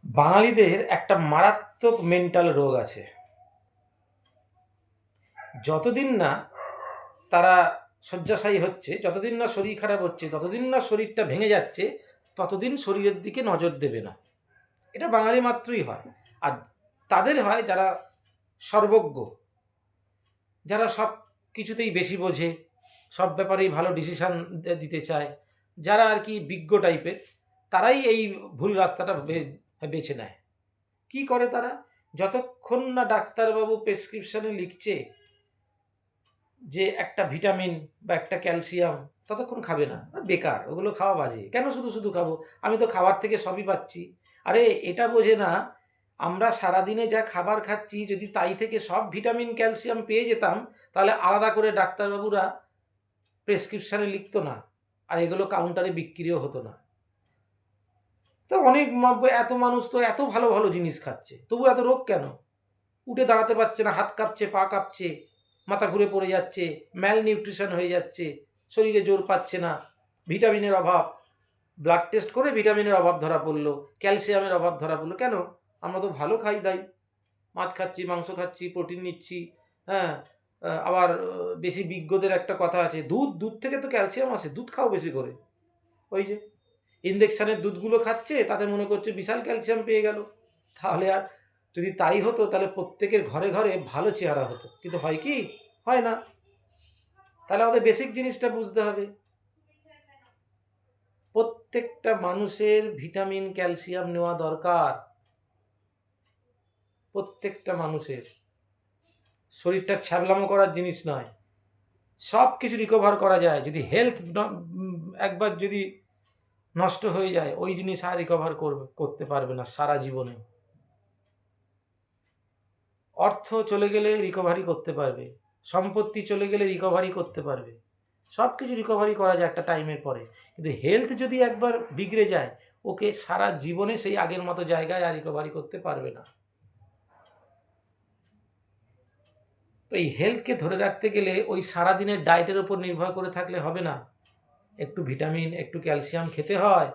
বাঙালিদের একটা মারাত্মক মেন্টাল রোগ আছে। যতদিন না তারা শয্যাশায়ী হচ্ছে, যতদিন না শরীর খারাপ হচ্ছে, যতদিন না শরীরটা ভেঙে যাচ্ছে, ততদিন শরীরের দিকে নজর দেবে না। এটা বাঙালি মাত্রই হয়। আর তাদের হয় যারা সর্বজ্ঞ, যারা সব কিছুতেই বেশি বোঝে, সব ব্যাপারেই ভালো ডিসিশান দিতে চায়, যারা আর কি বিজ্ঞ টাইপের, তারাই এই ভুল রাস্তাটা বেছে নেয়। কি করে তারা? যতক্ষণ না ডাক্তারবাবু প্রেসক্রিপশনে লিখছে যে একটা ভিটামিন বা একটা ক্যালসিয়াম, ততক্ষণ খাবে না। বেকার, ওগুলো খাওয়া বাজে, কেন শুধু শুধু খাবো, আমি তো খাবার থেকে সবই পাচ্ছি। আরে এটা বোঝে না, আমরা সারাদিনে যা খাবার খাচ্ছি, যদি তাই থেকে সব ভিটামিন ক্যালসিয়াম পেয়ে যেতাম, তাহলে আলাদা করে ডাক্তারবাবুরা প্রেসক্রিপশানে লিখতো না, আর এগুলো কাউন্টারে বিক্রিও হতো না। তো অনেক এত মানুষ তো এত ভালো ভালো জিনিস খাচ্ছে, তবু এত রোগ কেন? উঠে দাঁড়াতে পারছে না, হাত কাঁপছে, পা কাঁপছে, মাথা ঘুরে পড়ে যাচ্ছে, ম্যাল নিউট্রিশন হয়ে যাচ্ছে, শরীরে জোর পাচ্ছে না, ভিটামিনের অভাব। ব্লাড টেস্ট করে ভিটামিনের অভাব ধরা পড়লো, ক্যালসিয়ামের অভাব ধরা পড়লো। কেন? আমরা তো ভালো খাই দাই, মাছ খাচ্ছি, মাংস খাচ্ছি, প্রোটিন নিচ্ছি। হ্যাঁ, আবার বেশি বিজ্ঞদের একটা কথা আছে, দুধ দুধ থেকে তো ক্যালসিয়াম আসে, দুধ খাও বেশি করে। ওই যে ইনজেকশানের দুধগুলো খাচ্ছে, তাতে মনে করছে বিশাল ক্যালসিয়াম পেয়ে গেল। তাহলে আর যদি তাই হতো, তাহলে প্রত্যেকের ঘরে ঘরে ভালো চেহারা হতো, কিন্তু হয় কি? হয় না। তাহলে আমাদের বেসিক জিনিসটা বুঝতে হবে, প্রত্যেকটা মানুষের ভিটামিন ক্যালসিয়াম নেওয়া দরকার। প্রত্যেকটা মানুষের। শরীরটা ছ্যাবলামো করার জিনিস নয়, সব কিছু রিকভার করা যায়। যদি হেলথ একবার যদি নষ্ট হয়ে যায়, ওই জিনিস আর রিকভার করতে পারবে না সারা জীবনে। অর্থ চলে গেলে রিকভারি করতে পারবে, সম্পত্তি চলে গেলে রিকভারি করতে পারবে, সব কিছু রিকভারি করা যায় একটা টাইমের পরে। কিন্তু হেলথ যদি একবার বিগড়ে যায়, ওকে সারা জীবনে সেই আগের মতো জায়গায় আর রিকভারি করতে পারবে না। তো এই হেলথকে ধরে রাখতে গেলে ওই সারাদিনের ডায়েটের ওপর নির্ভর করে থাকলে হবে না। একটু ভিটামিন, একটু ক্যালসিয়াম খেতে হয়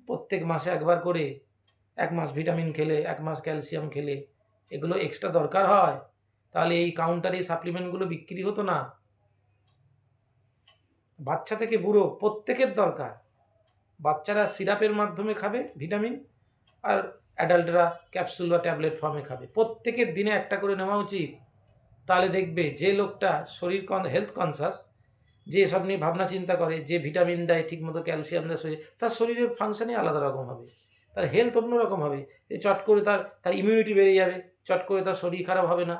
প্রত্যেক মাসে একবার করে। 1 মাস ভিটামিন খেলে, 1 মাস ক্যালসিয়াম খেলে, এগুলো এক্সট্রা দরকার হয়। তাহলে এই কাউন্টারে সাপ্লিমেন্টগুলো বিক্রি হতো না। বাচ্চা থেকে বুড়ো প্রত্যেকের দরকার। বাচ্চারা সিরাপের মাধ্যমে খাবে ভিটামিন, আর অ্যাডাল্টরা ক্যাপসুল বা ট্যাবলেট ফর্মে খাবে। প্রত্যেকের দিনে একটা করে নেওয়া উচিত। তাহলে দেখবে যে লোকটা শরীর হেলথ কনসাস, যে এসব নিয়ে ভাবনা চিন্তা করে, যে ভিটামিন দেয় ঠিকমতো, ক্যালসিয়াম দেয় শরীর, তার শরীরের ফাংশনই আলাদা রকম হবে, তার হেলথ অন্যরকম হবে। চট করে তার ইমিউনিটি বেড়ে যাবে, চট করে তার শরীর খারাপ হবে না।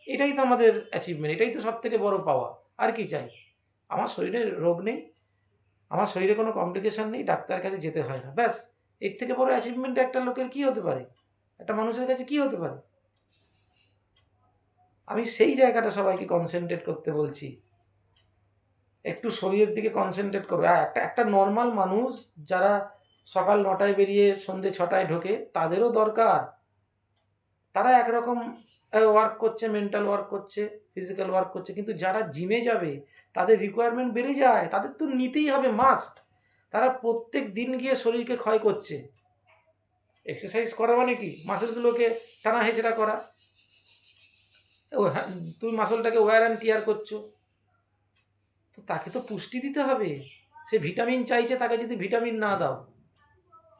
এটাই তো আমাদের অ্যাচিভমেন্ট, এটাই তো সব থেকে বড় পাওয়া। আর কি চাই? আমার শরীরে রোগ নেই, আমার শরীরে কোনো কমপ্লিকেশান নেই, ডাক্তারের কাছে যেতে হয় না, ব্যাস। এর থেকে বড় অ্যাচিভমেন্ট একটা লোকের কী হতে পারে? একটা মানুষের কাছে কী হতে পারে? আমি সেই জায়গাটা সবাইকে কনসেন্ট্রেট করতে বলছি, একটু শরীরের দিকে কনসেন্ট্রেট করবে। একটা একটা নর্মাল মানুষ যারা সকাল 9টায় বেরিয়ে সন্ধ্যে 6টায় ঢোকে, তাদেরও দরকার। তারা একরকম ওয়ার্ক করছে, মেন্টাল ওয়ার্ক করছে, ফিজিক্যাল ওয়ার্ক করছে, কিন্তু যারা জিমে যাবে তাদের রিকোয়ারমেন্ট বেড়ে যায়, তাদের তো নিতেই হবে, মাস্ট। তারা প্রত্যেক দিন গিয়ে শরীরকে ক্ষয় করছে। এক্সারসাইজ করা মানে কি? মাসেলগুলোকে টানা হেঁচড়া করা। তুমি মাসলটাকে ওয়্যার অ্যান্ড টিয়ার করছো, তো তাকে তো পুষ্টি দিতে হবে। সে ভিটামিন চাইছে, তাকে যদি ভিটামিন না দাও,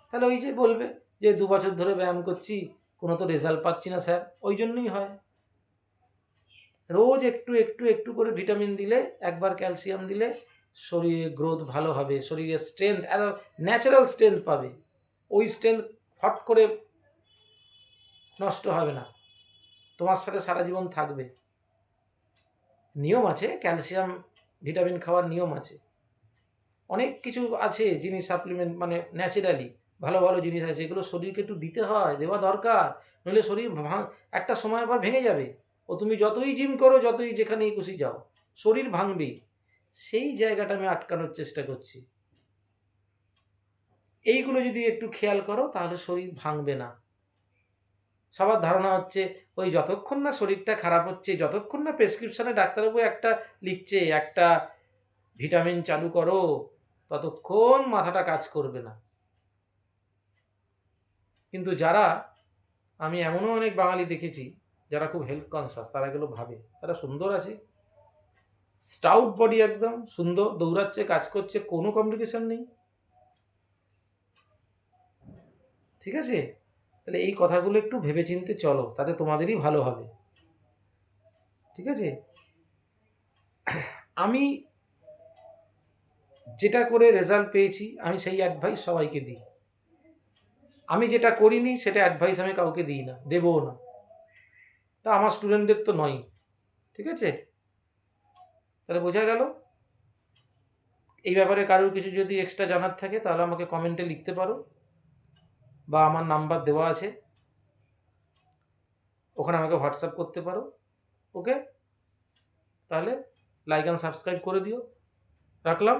তাহলে ওই যে বলবে যে 2 বছর ধরে ব্যায়াম করছি, কোনো তো রেজাল্ট পাচ্ছি না স্যার। ওই জন্যই হয়। রোজ একটু একটু একটু করে ভিটামিন দিলে, একবার ক্যালসিয়াম দিলে, শরীরের গ্রোথ ভালো হবে, শরীরের স্ট্রেংথ, ন্যাচারাল স্ট্রেংথ পাবে। ওই স্ট্রেংথ ফট করে নষ্ট হবে না, তোমার সাথে সারা জীবন থাকবে। নিয়ম আছে, ক্যালসিয়াম ভিটামিন খাওয়ার নিয়ম আছে। অনেক কিছু আছে জিনিস, সাপ্লিমেন্ট মানে ন্যাচারালি ভালো ভালো জিনিস আছে, এগুলো শরীরকে একটু দিতে হয়, দেওয়া দরকার। নইলে শরীর একটা সময় পর ভেঙে যাবে। ও তুমি যতই জিম করো, যতই যেখানেই খুশি যাও, শরীর ভাঙবেই। সেই জায়গাটা আমি আটকানোর চেষ্টা করছি। এইগুলো যদি একটু খেয়াল করো, তাহলে শরীর ভাঙবে না। সবার ধারণা হচ্ছে ওই যতক্ষণ না শরীরটা খারাপ হচ্ছে, যতক্ষণ না প্রেসক্রিপশানে ডাক্তারবাবু একটা লিখছে, একটা ভিটামিন চালু করো, ততক্ষণ মাথাটা কাজ করবে না। কিন্তু যারা, আমি এমনও অনেক বাঙালি দেখেছি যারা খুব হেলথ কনসাস, তারা এগুলো ভাবে, তারা সুন্দর আছে, স্টাউট বডি, একদম সুন্দর, দৌড়াচ্ছে, কাজ করছে, কোনো কমপ্লিকেশন নেই। ঠিক আছে? তাহলে এই কথাগুলো একটু ভেবেচিন্তে চলো, তাতে তোমাদেরই ভালো হবে। ঠিক আছে? আমি যেটা করে রেজাল্ট পেয়েছি, আমি সেই অ্যাডভাইস সবাইকে দিই। আমি যেটা করিনি সেটা অ্যাডভাইস আমি কাউকে দিই না, দেবও না। তা আমার স্টুডেন্টদের তো নয়। ঠিক আছে? তাহলে বোঝা গেল। এই ব্যাপারে কারোর কিছু যদি এক্সট্রা জানার থাকে তাহলে আমাকে কমেন্টে লিখতে পারো, বা আমার নাম্বার দেওয়া আছে, ওখানে আমাকে হোয়াটসঅ্যাপ করতে পারো। ওকে? তাহলে লাইক অ্যান্ড সাবস্ক্রাইব করে দিও। রাখলাম।